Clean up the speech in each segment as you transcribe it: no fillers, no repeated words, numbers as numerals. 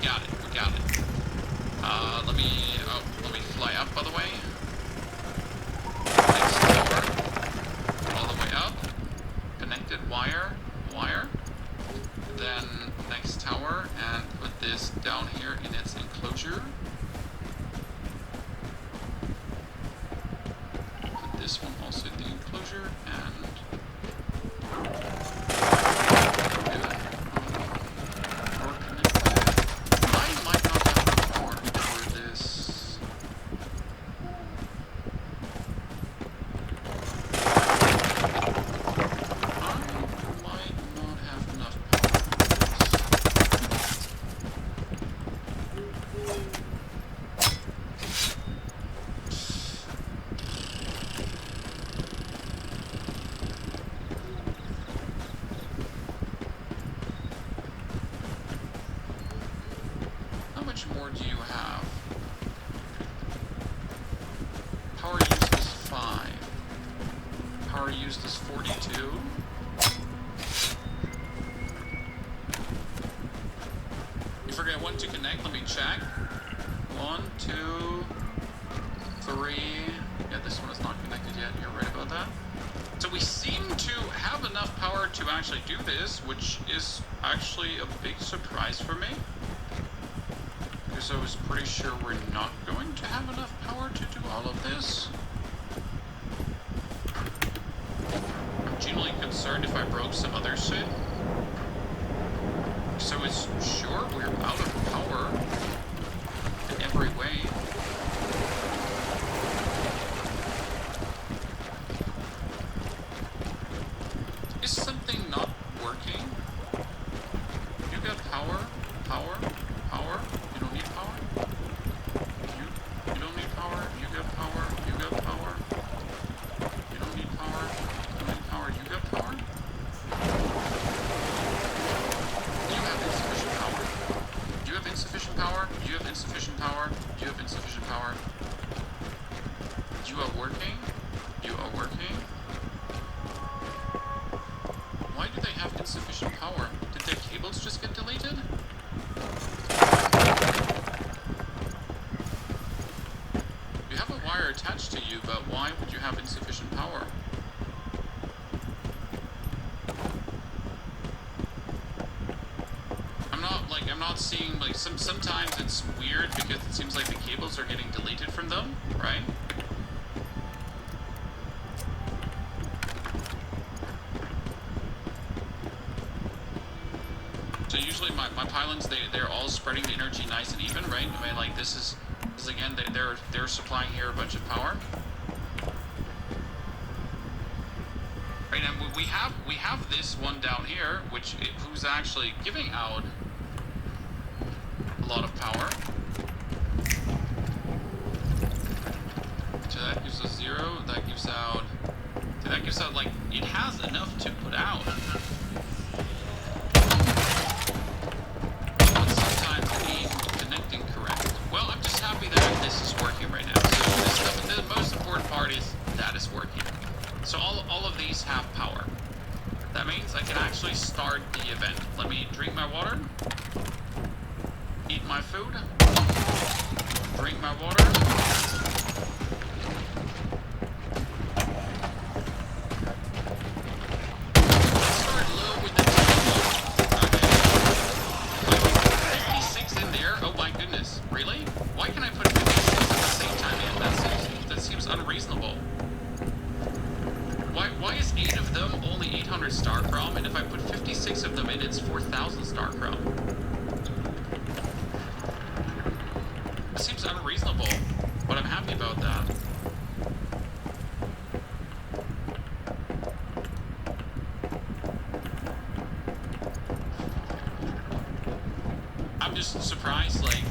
got it. We got it. Let me fly up, by the way. Next tower. All the way up. Connected wire. Then next tower, and put this down here in its enclosure. Put this one also in the enclosure, and more do you have? Power used is 5. Power used is 42. You forget one to connect, let me check. 1, 2, 3. Yeah, this one is not connected yet, you're right about that. So we seem to have enough power to actually do this, which is actually a big surprise for me. Because I was pretty sure we're not going to have enough power to do all of this. I'm genuinely concerned if I broke some other shit. So it's sure we're out of power in every way. Is something not working? You got power? Power? Power? You don't need power? You don't need power? You got power? You got power? You don't need power? You don't need power? You got power? You have insufficient power. You have insufficient power? You have insufficient power? You have insufficient power? You are working? You are working? Why do they have insufficient power? Did their cables just get deleted? You have a wire attached to you, but why would you have insufficient power? I'm not seeing, like, sometimes it's weird because it seems like the cables are getting deleted from them, right? So usually my pylons, they're all spreading the energy nice and even, right? I mean, like, this is again, they're supplying here a bunch of power. Right, and we have this one down here, who's actually giving out a lot of power. So that gives us 0, that gives out, like, it has enough to put out. But sometimes it ain't connecting correct. Well, I'm just happy that this is working right now. So the most important part is that it's working. So all of these have power. That means I can actually start the event. Let me drink my water. Eat my food. Drink my water. Let's start low with the okay. 56 in there. Oh my goodness. Really? Why can I put 56 at the same time in? That seems unreasonable. Why is 8 of them only 800 star chrome, and if I put 56 of them in, it's 4,000 star chrome? It seems unreasonable, but I'm happy about that. I'm just surprised, like,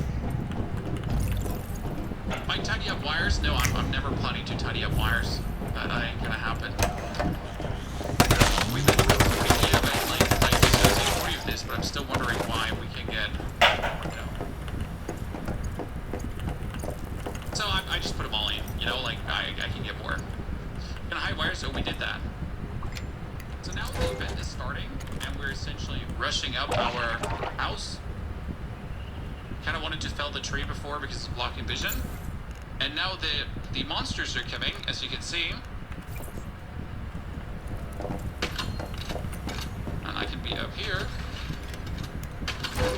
might I tidy up wires? No, I'm never planning to tidy up wires. That ain't gonna happen. We've been 40, yeah, but like, I just gonna take 40 of this, but I'm still wondering why we can get, you know. So I just put them all in, you know, like, I can get more. Can I hide wires? So we did that. So now the event is starting, and we're essentially rushing up our house. to fell the tree before because it's blocking vision. And now the monsters are coming, as you can see. And I can be up here.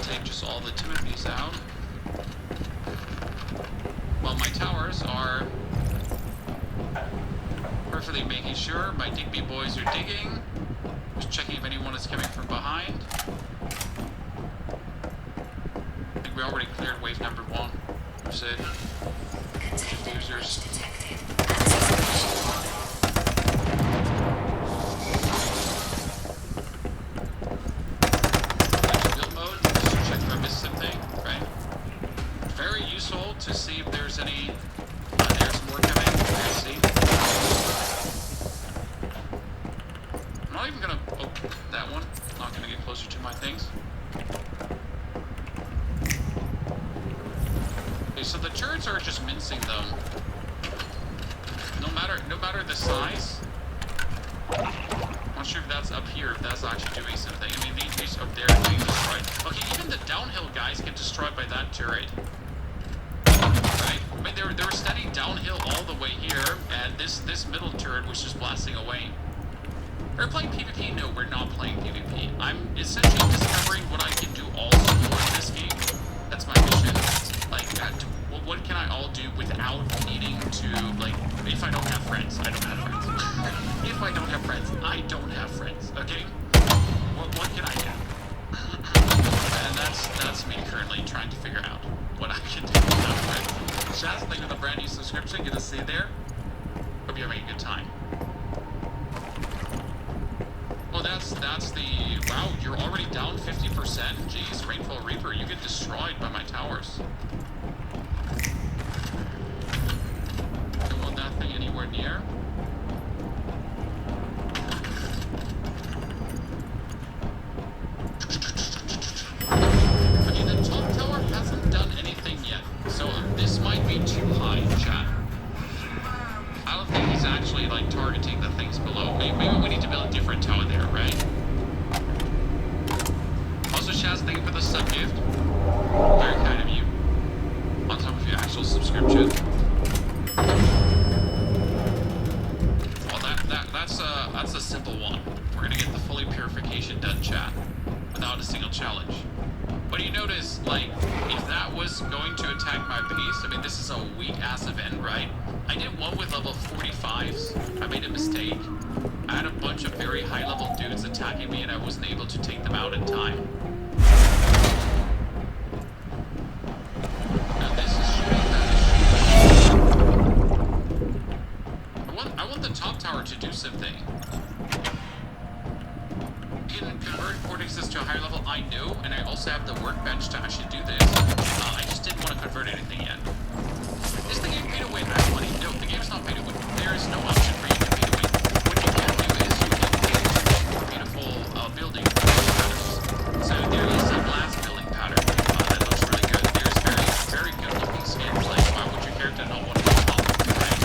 Take just all the Timothy's out. While my towers are perfectly making sure my Digby boys are digging. Just checking if anyone is coming from behind. I think we already cleared wave number 1. That's it. Users. Build mode, just to check if I missed something, right? Very useful to see if there's any. There's more coming. Let's see. I'm not even gonna. Oh, that one. Not gonna get closer to my things. Okay, so the turrets are just mincing them. No matter the size. I'm not sure if that's up here, if that's actually doing something. I mean, these up there are being destroyed. Okay, even the downhill guys get destroyed by that turret. Right? I mean, they were steady downhill all the way here, and this middle turret was just blasting away. We're playing PvP? No, we're not playing PvP. I'm essentially discovering what I can do also in this game. That's my mission. Like, what can I all do without needing to, like, if I don't have friends, I don't have friends. If I don't have friends, I don't have friends, okay? What can I do? And that's me currently trying to figure out what I can do without friends. Shaz, thank you for the brand new subscription. Good to see you there. Hope you're having a good time. Oh, that's the... Wow, you're already down 50%? Jeez, Rainfall Reaper, you get destroyed by my towers. Don't want that thing anywhere near. Okay, the top tower hasn't done anything yet, so this might be too high, chat. I don't think he's actually, like, targeting the things below. Maybe we need to build a different tower there, right? Also, Shaz, thank you for the sub-gift. Very kind of you. On top of your actual subscription. Well, that's a simple one. We're gonna get the fully purification done, chat. Without a single challenge. But you notice, like, if that was going to attack my piece, I mean, this is a weak-ass event, right? I did one with level 45s. I made a mistake. I had a bunch of very high-level dudes attacking me, and I wasn't able to take them out in time. Now this is shooting, that is shooting. I want the top tower to do something. You can convert cortexes to a higher level, I know, and I also have the workbench to actually do this. I just didn't want to convert anything yet. Is the game pay to win? Money? No, the game's not pay to win. There is no option for you to pay to win. What you can do is you can build more beautiful building patterns. So there is a glass building pattern that looks really good. There's very good looking skins. Like, why would your character not want to be top, right?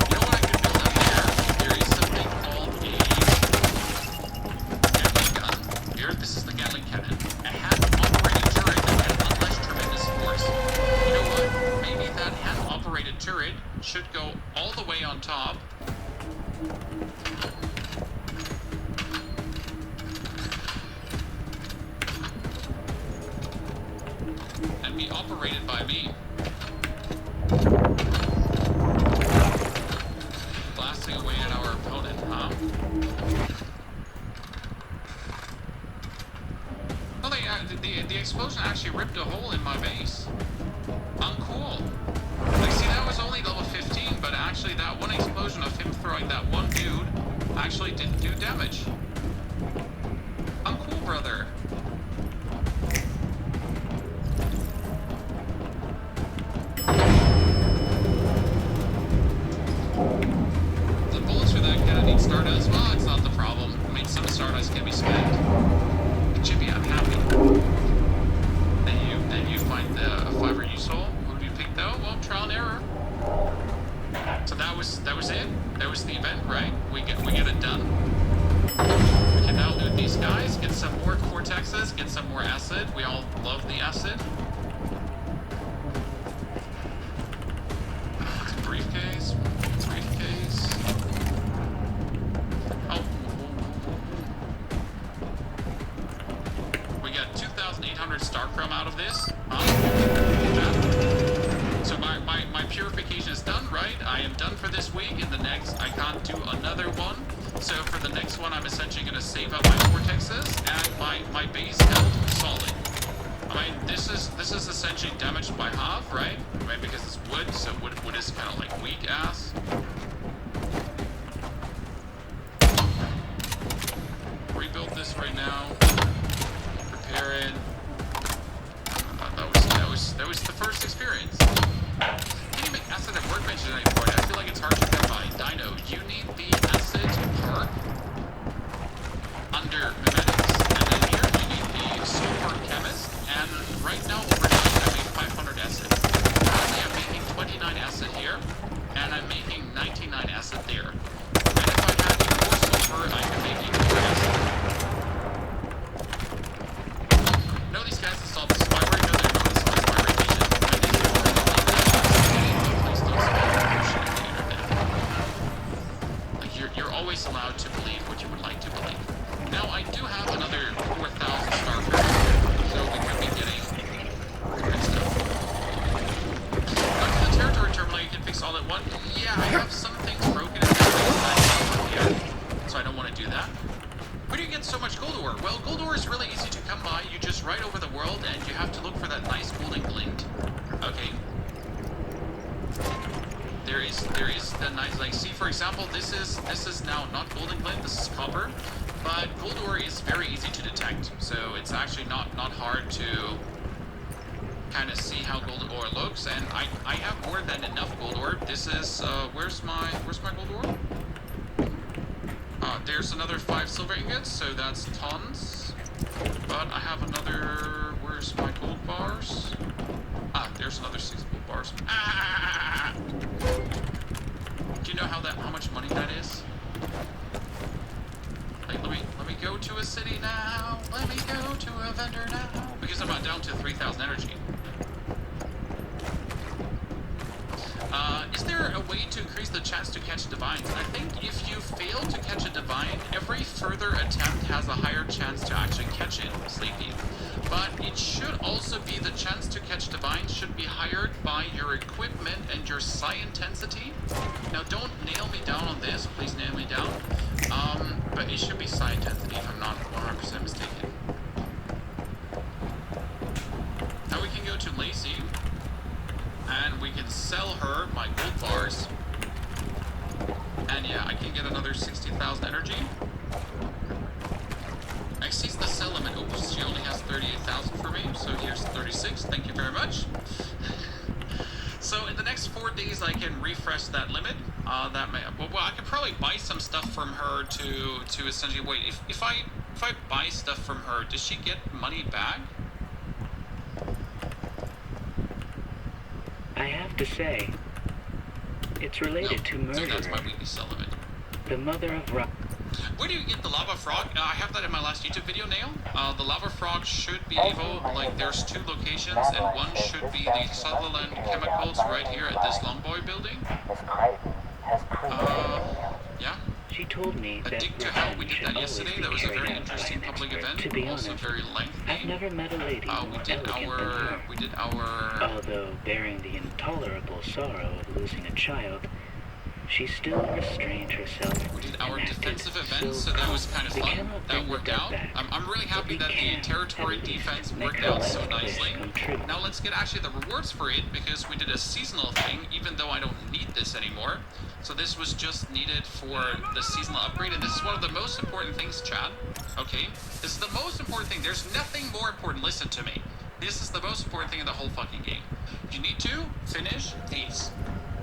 You know what I could build up there? There is something called a Gatling gun. Here, this is the Gatling cannon. It has an operating turret that can unleash tremendous force. You know what? Maybe that hand-operated turret should go all the way on top. And be operated by me. Blasting away at our opponent, huh? Oh, the explosion actually ripped a hole in my base. Uncool. Like, see, that was only level 15, but actually that one explosion of him throwing that one dude actually didn't do damage. Uncool, brother. The bullets for that cannon need Stardust. Well, it's not the problem. I mean, some Stardust can be spent. Chippy, I'm happy. Then you find a fiber useful. What do you pick though? Well, trial and error. So that was it. That was the event, right? We get it done. can now loot these guys, get some more Cortexes, get some more acid. We all love the acid. It's a briefcase. Briefcase. Oh. We got 2,800 star chrome out of this. So my purification is done, right? I am done for this week. In the next, I can't do another one. So for the next one, I'm essentially going to save up my Cortexes and my base health solid. I mean, this is essentially damaged by half, right? I mean, because it's wood, so wood is kind of like weak ass. Rebuild this right now. Prepare it. That was the first experience. Can you make acid at workbench at any point? I feel like it's hard to come by. Dino, you need the acid park under memetics, and then here you need the super chemist. And right now, overnight, I make 500 acid. Currently, I'm making 29 acid here, and I'm making 99 acid there. And if I had even more silver, I could make even more acid. No, these guys installed the spyware. No, they're not installed spyware. You're always allowed to believe what you would like to believe. Now, I do have another 4,000 star credits, so we can be getting good stuff. Go to the territory terminal, you can fix all at once. Yeah, I have some things broken in here, so I don't want to do that. Where do you get so much gold ore? Well, gold ore is really easy to come by. You just ride over the world, and you have to look for that nice golden glint. Okay. There is the nice, like, see, for example, this is now not golden glint, this is copper, but gold ore is very easy to detect, so it's actually not hard to kind of see how gold ore looks, and I have more than enough gold ore. This is where's my gold ore? There's another 5 silver ingots, so that's tons. But I have another, where's my gold bars? There's another 6 gold bars. Do you know how much money that is? Like, let me go to a city now. Let me go to a vendor now. Because I'm not down to 3,000 energy. Is there a way to increase the chance to catch divines? I think if you fail to catch a divine, every further attempt has a higher chance to actually catch it, Sleepy. But it should also be the chance to catch divines should be higher by your equipment and your psi intensity. Now, don't nail me down on this. Please nail me down. But it should be psi intensity if I'm not 100% mistaken. Now we can go to Lacey. And we can sell her my gold bars. And yeah, I can get another 60,000 energy. Exceeds the sell limit. Oops, she only has 38,000 for me, so here's 36. Thank you very much. So in the next 4 days, I can refresh that limit. That may well, I could probably buy some stuff from her to essentially wait. If I buy stuff from her, does she get money back? I have to say, it's related to murder. So that's my weekly sell limit. The mother of rock. Where do you get the lava frog? I have that in my last YouTube video, Nail. The lava frog should be able, like, there's 2 locations, and one should be the Sutherland Chemicals right here at this Longboy building. Yeah. She told me that Dig to Hell, we did that yesterday. That was a very interesting public event. To be Also honest, very lengthy. I've never met a lady more We did our Although bearing the intolerable sorrow of losing a child, she still restrained herself. We did our defensive event, so that was kind of fun. That worked out. I'm really happy that the territory defense worked out so nicely. Now let's get actually the rewards for it, because we did a seasonal thing, even though I don't need this anymore. So this was just needed for the seasonal upgrade, and this is one of the most important things, Chad. Okay? This is the most important thing. There's nothing more important. Listen to me. This is the most important thing in the whole fucking game. You need to finish these.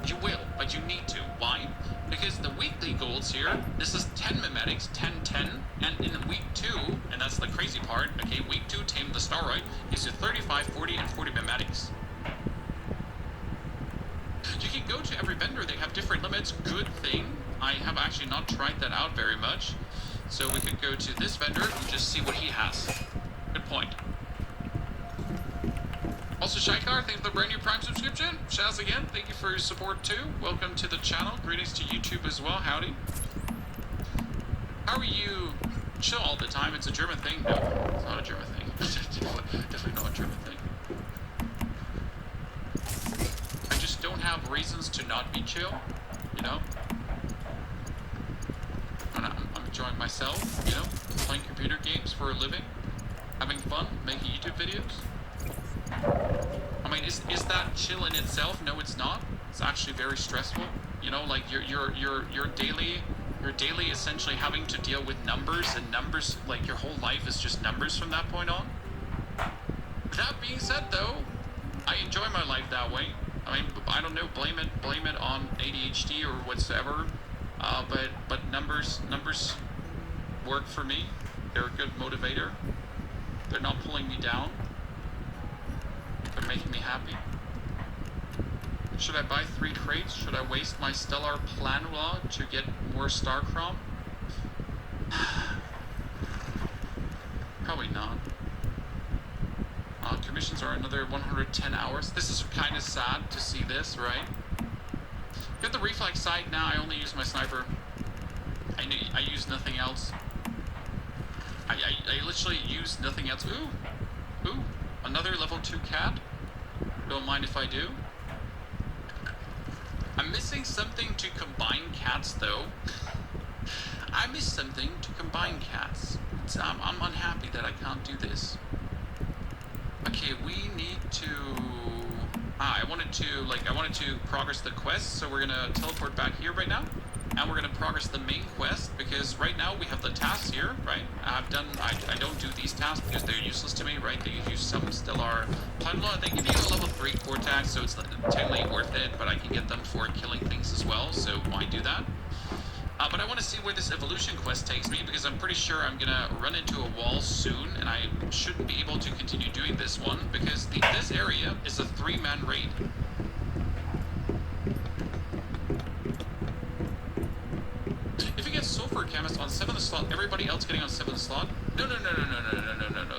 You will, but you need to. Why? Because the weekly goals here, this is 10 memetics, 10, and in week 2, and that's the crazy part, okay, week 2, Tame the Staroid, gives you 35, 40, and 40 memetics. You can go to every vendor, they have different limits, good thing. I have actually not tried that out very much. So we could go to this vendor and just see what he has. Good point. Also, Shaikar, thank you for the brand new Prime subscription. Shaz again, thank you for your support too. Welcome to the channel. Greetings to YouTube as well. Howdy. How are you? Chill all the time. It's a German thing. No, it's not a German thing. Definitely not a German thing. I just don't have reasons to not be chill, you know? I'm enjoying myself, you know? Playing computer games for a living. Having fun, making YouTube videos. I mean, is that chill in itself? No, it's not. It's actually very stressful. You know, like your daily essentially having to deal with numbers, and numbers, like your whole life is just numbers from that point on. That being said though, I enjoy my life that way. I mean, I don't know, blame it on ADHD or whatsoever. But numbers work for me. They're a good motivator. They're not pulling me down. They're making me happy. Should I buy 3 crates? Should I waste my Stellar Planula to get more Starcrom? Probably not. Commissions are another 110 hours. This is kind of sad to see this, right? Get the reflex sight now. I only use my sniper. I use nothing else. I literally use nothing else. Ooh, another level 2 cat. Don't mind if I do. I'm missing something to combine cats though. I miss something to combine cats. I'm unhappy that I can't do this. Okay, we need to... I wanted to progress the quest, so we're gonna teleport back here right now. And we're gonna progress the main quest, because right now we have the tasks here, right? I don't do these tasks because they're useless to me, right? They give you some Stellar Planula. They give you a level 3 Cortex, so it's totally worth it, but I can get them for killing things as well, so why do that? But I want to see where this evolution quest takes me, because I'm pretty sure I'm gonna run into a wall soon, and I shouldn't be able to continue doing this one, because this area is a 3-man raid. If you get Sulfur Chemist on 7th slot, everybody else getting on 7th slot? No.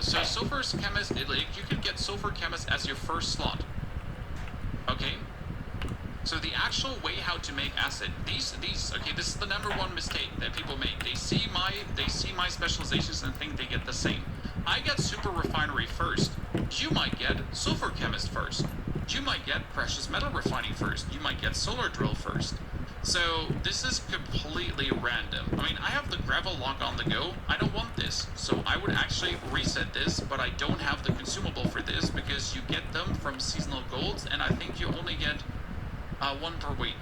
So Sulfur Chemist, you can get Sulfur Chemist as your first slot. Okay? So the actual way how to make acid, okay, this is the #1 mistake that people make. They see my specializations and think they get the same. I get Super Refinery first. You might get Sulfur Chemist first. You might get Precious Metal Refining first. You might get Solar Drill first. So this is completely random. I mean, I have the Gravel Lock on the go. I don't want this. So I would actually reset this, but I don't have the consumable for this because you get them from seasonal golds, and I think you only get 1 per week.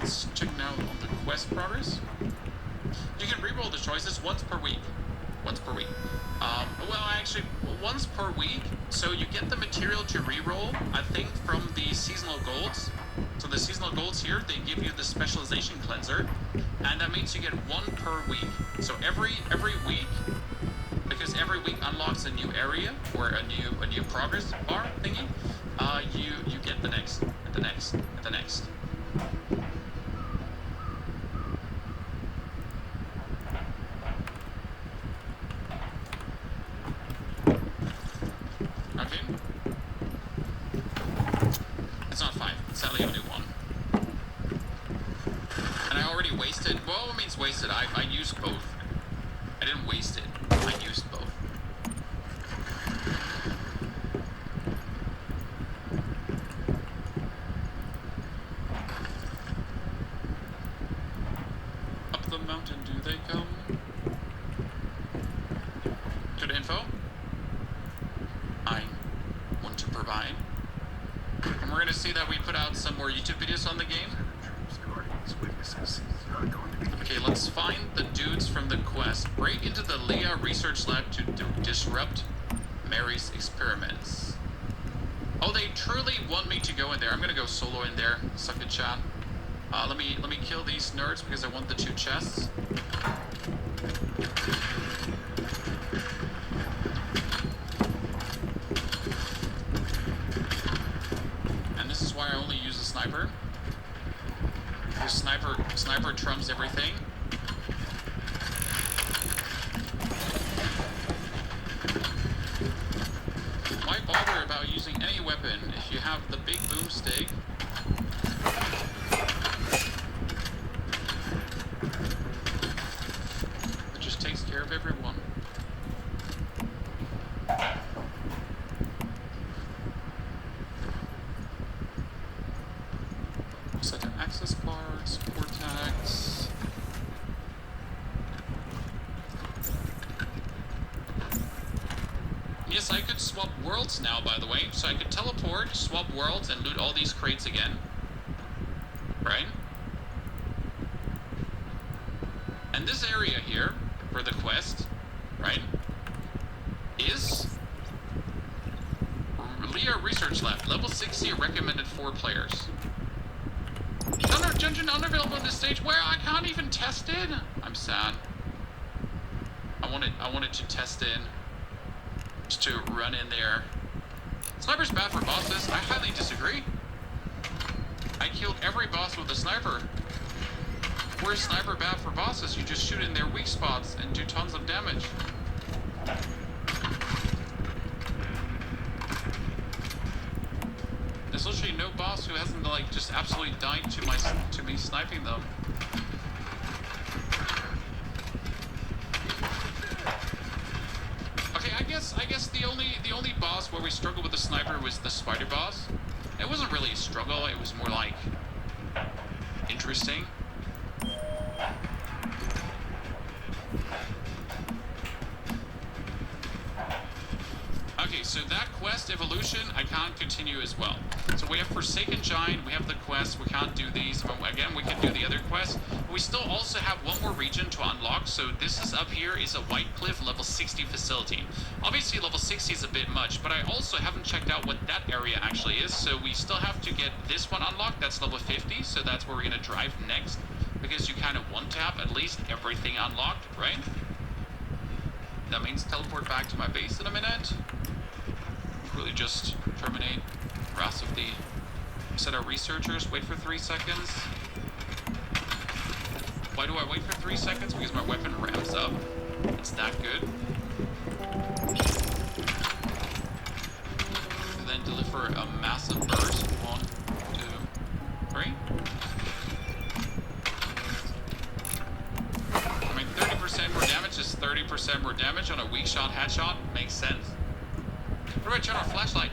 Let's check now on the quest progress. You can reroll the choices once per week. Well, actually, once per week. So you get the material to reroll, I think, from the seasonal golds. So the seasonal golds here, they give you the specialization cleanser, and that means you get 1 per week. So every week, because every week unlocks a new area or a new progress bar thingy, you get the next, and the next, and the next. Okay. It's not 5. It's sadly only 1. And I already wasted... Well, it means wasted. I used both. I didn't waste it. I used both. Up the mountain do they come? Good info. I want to provide. And we're going to see that we put out some more YouTube videos on the game. Okay, let's find the dudes from the quest. Break into the Leah research lab to disrupt Mary's experiments. Oh, they truly want me to go in there. I'm gonna go solo in there. Suck it, chat. Let me kill these nerds because I want the 2 chests. And this is why I only use a sniper. Because sniper trumps everything. Why bother about using any weapon if you have the big boomstick? It just takes care of everyone. Set to access cards, Cortex. Yes, I could swap worlds now, by the way. So I could teleport, swap worlds, and loot all these crates again. Right? And this area here, for the quest, right, is Leah Research Lab. Level 60, recommended 4 players. Dungeon unavailable in this stage. Where? I can't even test it? I'm sad. I wanted to test it. Just to run in there. Sniper's bad for bosses. I highly disagree. I killed every boss with a sniper. Where's sniper bad for bosses? You just shoot in their weak spots and do tons of damage. There's literally no boss who hasn't like just absolutely died to me sniping them. I guess the only boss where we struggled with the sniper was the spider boss. It wasn't really a struggle, it was more like interesting. Okay, so that quest evolution I can't continue as well. So we have Forsaken Giant, we have the quest, we can't do these. Again, we can do the other quests. We still also have one more region to unlock. So this is up here is a White Cliff level 60 facility. Obviously level 60 is a bit much, but I also haven't checked out what that area actually is. So we still have to get this one unlocked. That's level 50, so that's where we're gonna drive next. Because you kind of want to have at least everything unlocked, right? That means teleport back to my base in a minute. Really just terminate rest of the set our researchers, wait for 3 seconds. Why do I wait for 3 seconds? Because my weapon ramps up. It's that good. And then deliver a massive burst. 1, 2, 3. I mean, 30% more damage is 30% more damage on a weak shot headshot. Makes sense. What do I turn on a flashlight?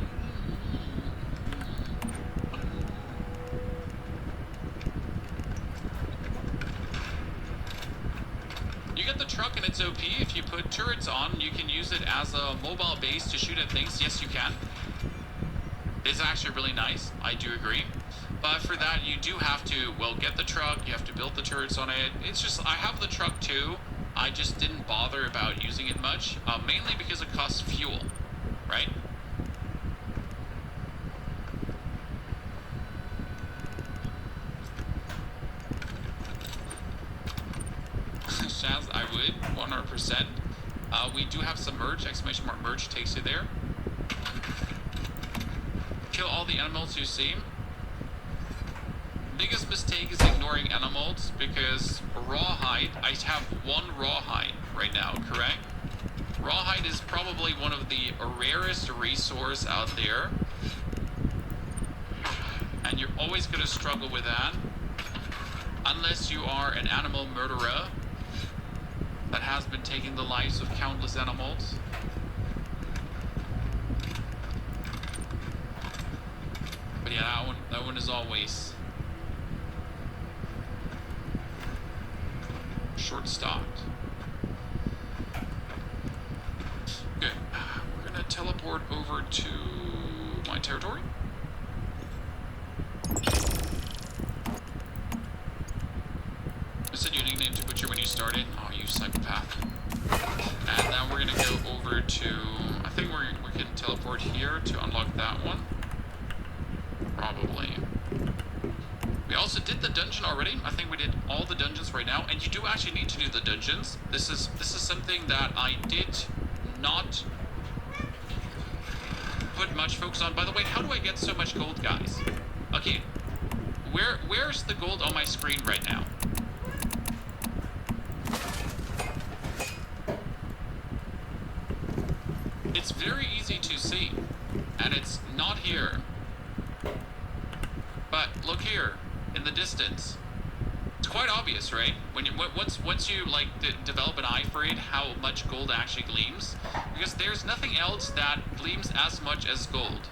You get the truck and it's OP. If you put turrets on, you can use it as a mobile base to shoot at things. Yes, you can. It's actually really nice. I do agree. But for that, you do have to, well, get the truck. You have to build the turrets on it. It's just, I have the truck too. I just didn't bother about using it much. Mainly because it costs fuel, right? Shaz, I would, 100%. We do have some merge, exclamation mark merge takes you there. Kill all the animals you see. Biggest mistake is ignoring animals because rawhide, I have 1 rawhide right now, correct? Rawhide is probably one of the rarest resource out there. And you're always going to struggle with that. Unless you are an animal murderer that has been taking the lives of countless animals. But yeah, that one is always short-stocked. Good. We're gonna teleport over to my territory. I said your nickname to Butcher when you started. Oh, you psychopath. And now we're gonna go over to, I think we can teleport here to unlock that one. dungeon already. I think we did all the dungeons right now, and you do actually need to do the dungeons. This is something that I did not put much focus on. By the way, how do I get so much gold, guys? Okay, where's the gold on my screen right now? It's very easy to see, and it's not here. But look here, in the distance. It's quite obvious, right? When you once you like develop an eye for it, how much gold actually gleams, because there's nothing else that gleams as much as gold.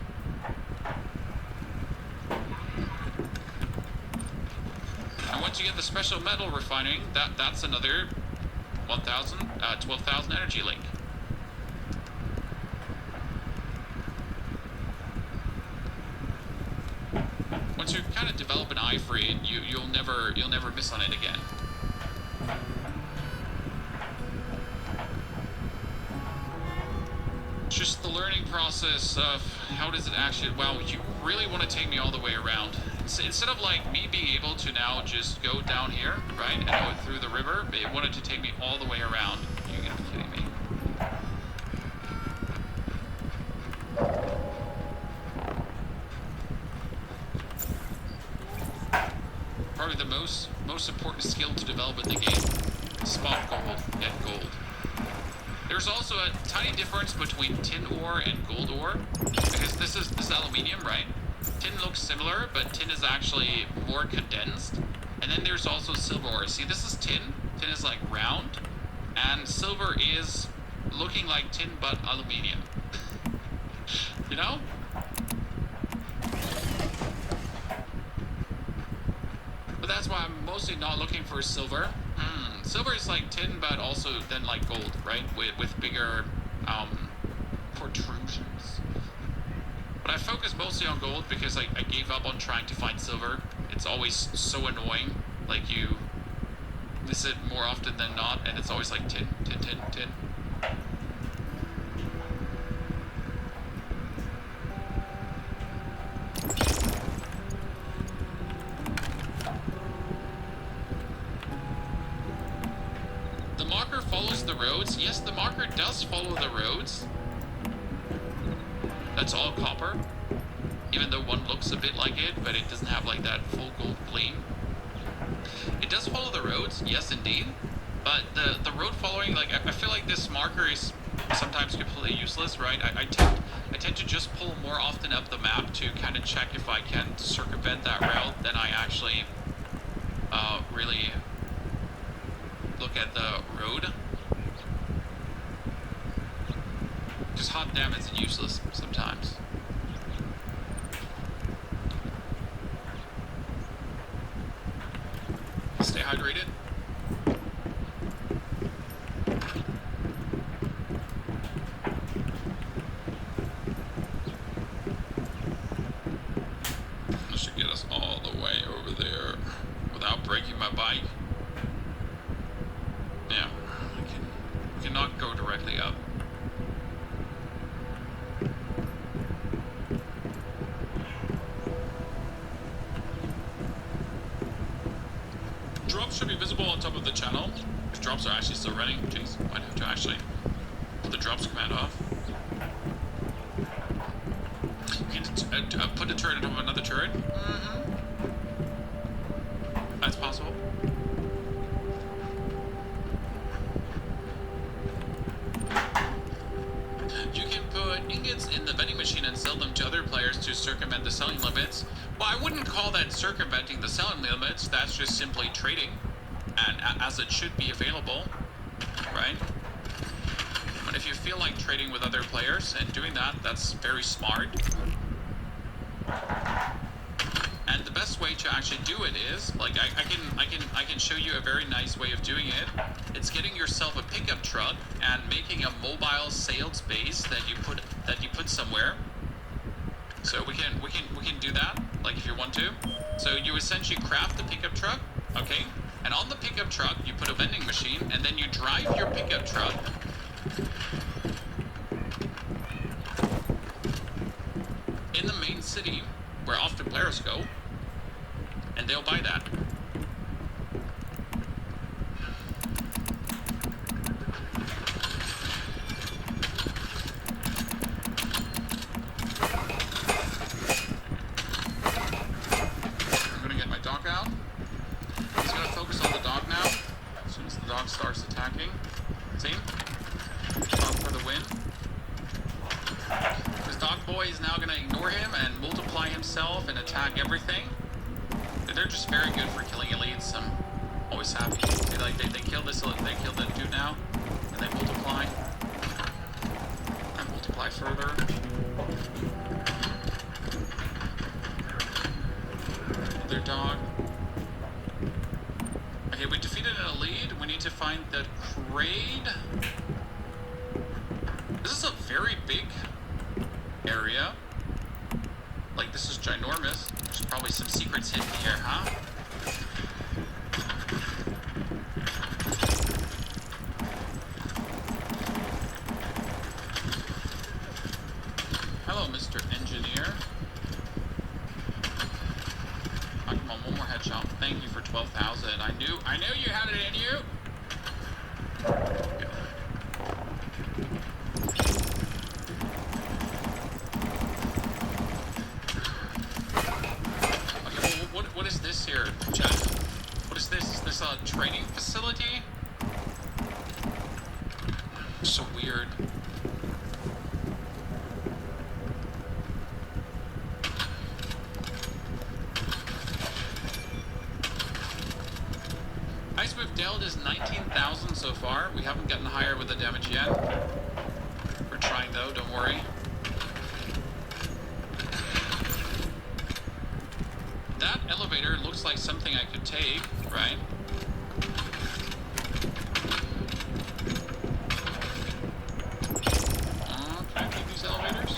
And once you get the special metal refining, that's another 12,000 energy link. Once you kind of develop an eye for it, you'll never miss on it again. Just the learning process of how does it actually. Well, you really want to take me all the way around. So instead of like me being able to now just go down here, right, and go through the river, it wanted to take me all the way around. You're gonna be kidding me. Probably the most important skill to develop in the game. Spot gold, get gold. There's also a tiny difference between tin ore and gold ore, because this is aluminium, right? Tin looks similar, but tin is actually more condensed. And then there's also silver ore. See, this is tin. Tin is like round, and silver is looking like tin but aluminium. You know? That's why I'm mostly not looking for silver. Silver is like tin, but also then like gold, right? With bigger protrusions. But I focus mostly on gold because I gave up on trying to find silver. It's always so annoying. Like you miss it more often than not, and it's always like tin. Follows the roads. Yes, the marker does follow the roads. That's all copper. Even though one looks a bit like it, but it doesn't have like that full gold gleam. It does follow the roads, yes indeed. But the road following, like I feel like this marker is sometimes completely useless, right? I tend to just pull more often up the map to kind of check if I can circumvent that route than I actually really look at the road. Just hot damn, it's useless sometimes. Stay hydrated. This should get us all the way over there without breaking my bike. Yeah, we cannot go directly up. Drops should be visible on top of the channel. If drops are actually still running, jeez, might have to actually put the drops command off. You can put a turret on top of another turret. That's possible. You can put ingots in the vending machine and sell them to other players to circumvent the selling limits. Well, I wouldn't call that circumventing the selling limits. That's just simply trading, and as it should be available, right? But if you feel like trading with other players and doing that, that's very smart. And the best way to actually do it is, like, I can show you a very nice way of doing it. It's getting yourself a pickup truck and making a mobile sales base that you put somewhere. So we can do that, like if you want to. So you essentially craft the pickup truck, okay? And on the pickup truck you put a vending machine, and then you drive your pickup truck in the main city where often players go, and they'll buy that. ignore him and multiply himself and attack everything. They're just very good for killing elites. I'm always happy. They kill this, they kill the dude now, and they multiply. And multiply further. Their dog. Okay, we defeated an elite. We need to find the Kraid. This is a very big area. Like, this is ginormous. There's probably some secrets hidden here, huh? Hello, Mr. Engineer. Oh, come on, one more headshot. Thank you for 12,000. I knew you had it in you. What is this here, chat? What is this? Is this a training facility? So weird. Highest we've dealt is 19,000 so far. We haven't gotten higher with the damage yet. We're trying though, don't worry. That elevator looks like something I could take, right? Can I take these elevators?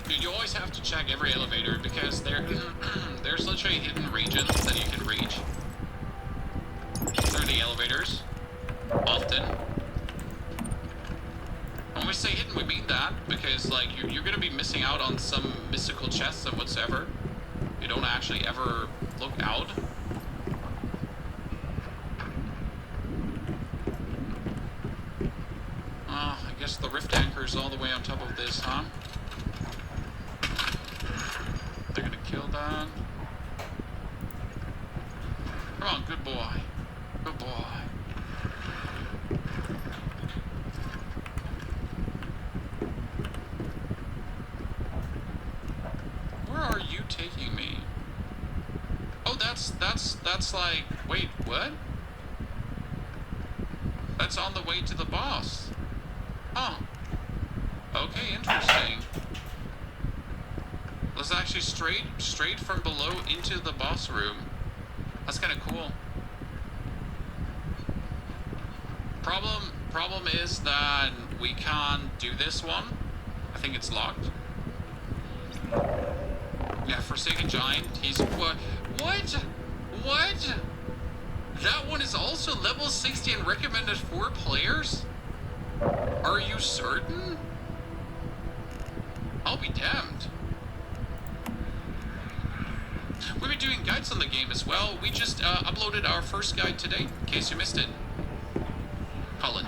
Dude, you always have to check every elevator because there's literally hidden regions that you can reach through the elevators, often. When we say hidden, we mean that because, like, you're gonna be missing out on some mystical chests and whatsoever. You don't actually ever look out. I guess the rift anchor is all the way on top of this, huh? They're gonna kill that. Come on, good boy. Good boy. Where are you taking me? Oh, that's like, wait, what? That's on the way to the boss. Huh. Okay, interesting. That's actually straight from below into the boss room. That's kind of cool. Problem is that we can't do this one. I think it's locked. Yeah, Forsaken Giant. He's what? What? That one is also level 60 and recommended 4 players? Are you certain? I'll be damned. We've been doing guides on the game as well. We just uploaded our first guide today, in case you missed it. Colin.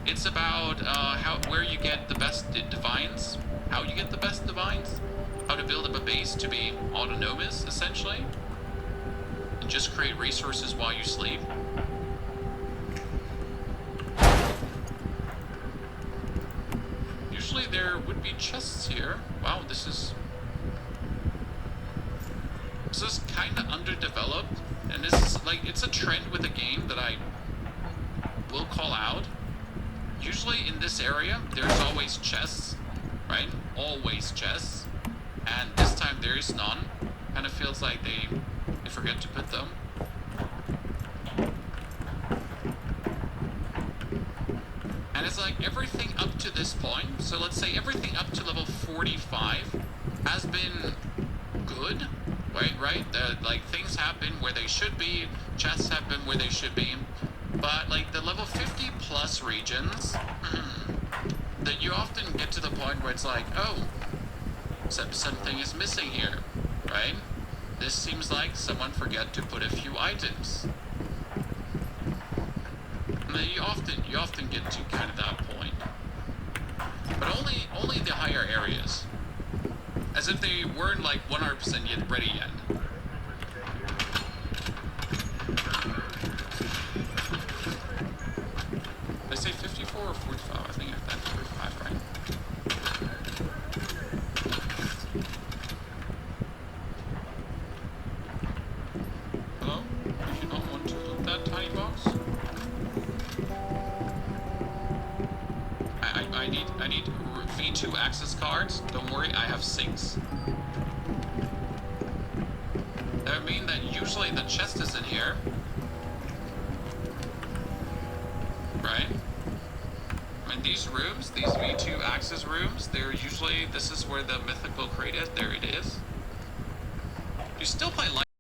It's about where you get the best divines, how you get the best divines, how to build up a base to be autonomous, essentially, and just create resources while you sleep. Usually there would be chests here. Wow, this is kind of underdeveloped, and this is like, it's a trend with the game that I will call out. Usually in this area, there's always chests, right? Always chests. And this time there is none. Kind of feels like they forget to put them. And it's like everything up to this point, so let's say everything up to level 45 has been good, right? Like, things have been where they should be, chests have been where they should be. But, like, the level 50 plus regions, that you often get to the point where it's like, oh, something is missing here, right? This seems like someone forgot to put a few items. And you often get to kind of that point. But only the higher areas. As if they weren't, like, 100% yet ready yet. Did I say 54 or 45? I think that's 45, right? honey box? I need V2 access cards. Don't worry, I have 6. That would mean that usually the chest is in here. Right? I mean, these rooms, these V2 access rooms, they're usually, this is where the mythical crate is. There it is. You still play